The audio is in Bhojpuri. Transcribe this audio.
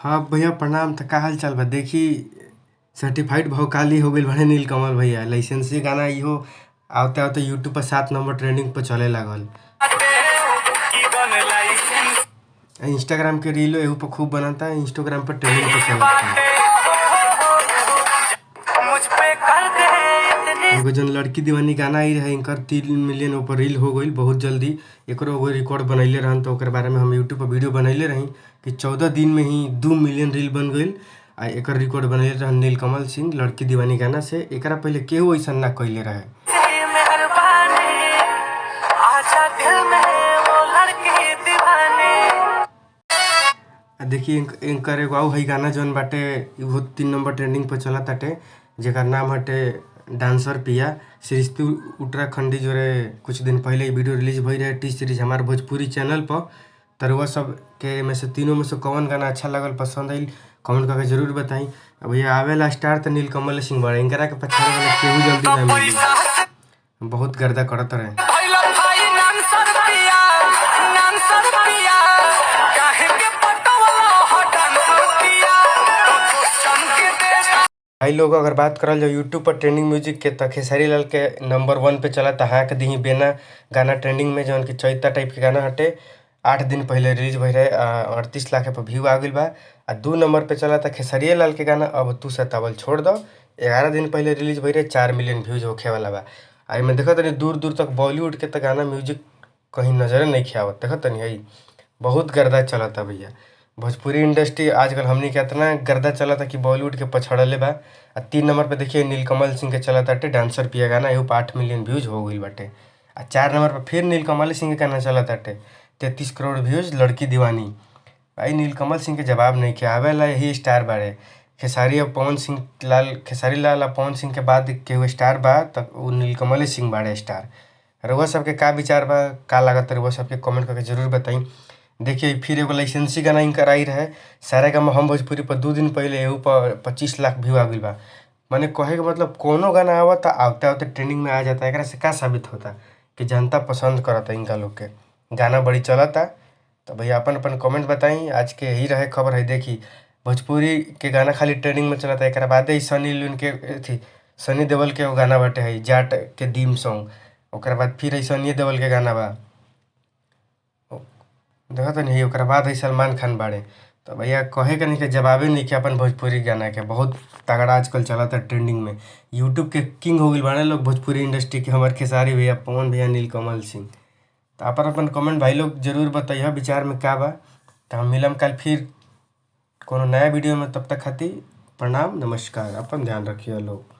हाँ भैया प्रणाम। त का हाल चाल बा? देखी सर्टिफाइड भोकाली हो गईल बड़े नीलकमल भैया। लाइसेंसी गाना इहो आवते आवते यूट्यूब पर 7 नंबर ट्रेंडिंग पर चले लागल। इंस्टाग्राम के रीलो एहू पर खूब बनता है, इंस्टाग्राम पर ट्रेंडिंग पर चलता है। एगो जन लड़की दीवानी गाना आई रहे, इनकर 3 मिलियन ऊपर रील हो गई बहुत जल्दी। एकरो एगो रिकॉर्ड बनैले रहन, तो ओकर बारे में हम यूट्यूब पर वीडियो बनैले रही कि 14 दिन में ही 2 मिलियन रील बन गई। आ एकर रिकॉर्ड बनैले रहन नीलकमल सिंह लड़की दीवानी गाना से। एकरा पहले केहू ऐसा ना कैले रहे। देखिए इनकर एगो आउ है गाना जौन बाटे इहो 3 नंबर ट्रेंडिंग पर चला ताटे, जेकर नाम हटे डांसर पिया। सृष्टि उत्तराखंडी जोरे कुछ दिन पहले ही वीडियो रिलीज भई रहे टी सीरीज हमार भोजपुरी चैनल पर। तरुआ सब के में से तीनों में से कौन गाना अच्छा लगल, पसंद आइल, कमेंट करके जरूर बताई। अब भैया आवेला स्टार तो नीलकमल सिंह बड़े, इनकरा के पछाड़े वाला केहू जल्दी ना मिली। बहुत गर्दा करत रहे। भाई लोग अगर बात करल जाए यूट्यूब पर ट्रेंडिंग म्यूजिक के, तो खेसारी लाल के नंबर 1 पे चला था हाँ के दही बेना गाना ट्रेंडिंग में, जौन कि चैता टाइप के गाना हटे। 8 दिन पहले रिलीज भई रहे, 38 लाख पर व्यू आ गई बा। 2 नंबर पे चला था खेसारी लाल के गाना अब तू सतावल छोड़ दो। 11 दिन पहले रिलीज भई रहे, 4 मिलियन व्यूज होखे वाला बा। आई में देखत तनी दूर दूर तक बॉलीवुड के तो गाना म्यूजिक कहीं नजर नहीं आवत। देखत तनी है बहुत गर्दा चलता भैया। भोजपुरी इंडस्ट्री आजकल हमनी के इतना गर्दा चलता कि बॉलीवुड के पछड़ले बा। 3 नंबर पे देखिए नीलकमल सिंह के चला ताटे डांसर पिया गाना, एहू पर 8 मिलियन व्यूज हो गई बाटे। 4 नंबर पर फिर नीलकमल सिंह के गाना चला ताटे 33 करोड़ व्यूज, लड़की दीवानी। भाई नीलकमल सिंह के जवाब नहीं के आवेला, यही स्टार बारे। खेसारी और पवन सिंह लाल, खेसारी लाल और पवन सिंह के बाद केहू स्टार बा तब वो नीलकमल सिंह बारे स्टार। रउआ सबके का विचार बा, का लागत रउआ सबके कमेंट करके जरूर बताई। देखिए फिर एगो लाइसेंसी गाना इनकर आई रहे सारेगामा हम भोजपुरी पर 2 दिन पहले, एहू पर 25 लाख व्यू आ गई बा। माने कहे के मतलब कोनो गाना आवता आवते आवते ट्रेंडिंग में आ जाता। एकरा से का साबित होता कि जनता पसंद करता इनका लोग के गाना बड़ी चलता। तो भैया अपन अपन कमेंट बताई। आज के यही रहे खबर है। देखी भोजपुरी के गाना खाली ट्रेंडिंग में चलता, एक बाद ही सनी लियोन के थी, सनी देओल के गाना बाटे है जाट के दीम सॉन्ग। ओकरा बाद फिर है सनी देओल के गाना बा, देखत नहीं। ओकरा बाद है सलमान खान बाड़े। तो भैया कहे के नहीं के जवाबे नहीं के अपन भोजपुरी गाना के। बहुत तगड़ा आजकल चलता ट्रेंडिंग में। यूट्यूब के किंग हो गई बाड़े लोग भोजपुरी इंडस्ट्री के, हमारे खेसारी भैया, पवन भैया, नीलकमल सिंह। तो अपन अपन कमेंट भाई लोग जरूर बताइए विचार में क्या बा। तो हम मिलम कल फिर कोनो नया वीडियो में, तब तक खातिर प्रणाम नमस्कार। अपन ध्यान रखिए लोग।